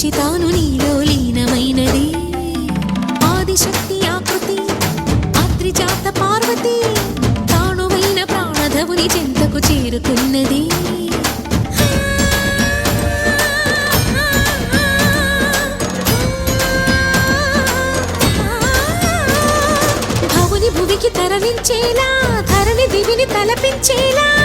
విడిచి తాను నీలో లీనమైనది ఆదిశక్తి ఆకృతి ఆత్రిజాత పార్వతి తానువైన ప్రాణధవుని చెంతకు చేరుకున్నది భువికి తరలించేలా ధరణి దివిని తలపించేలా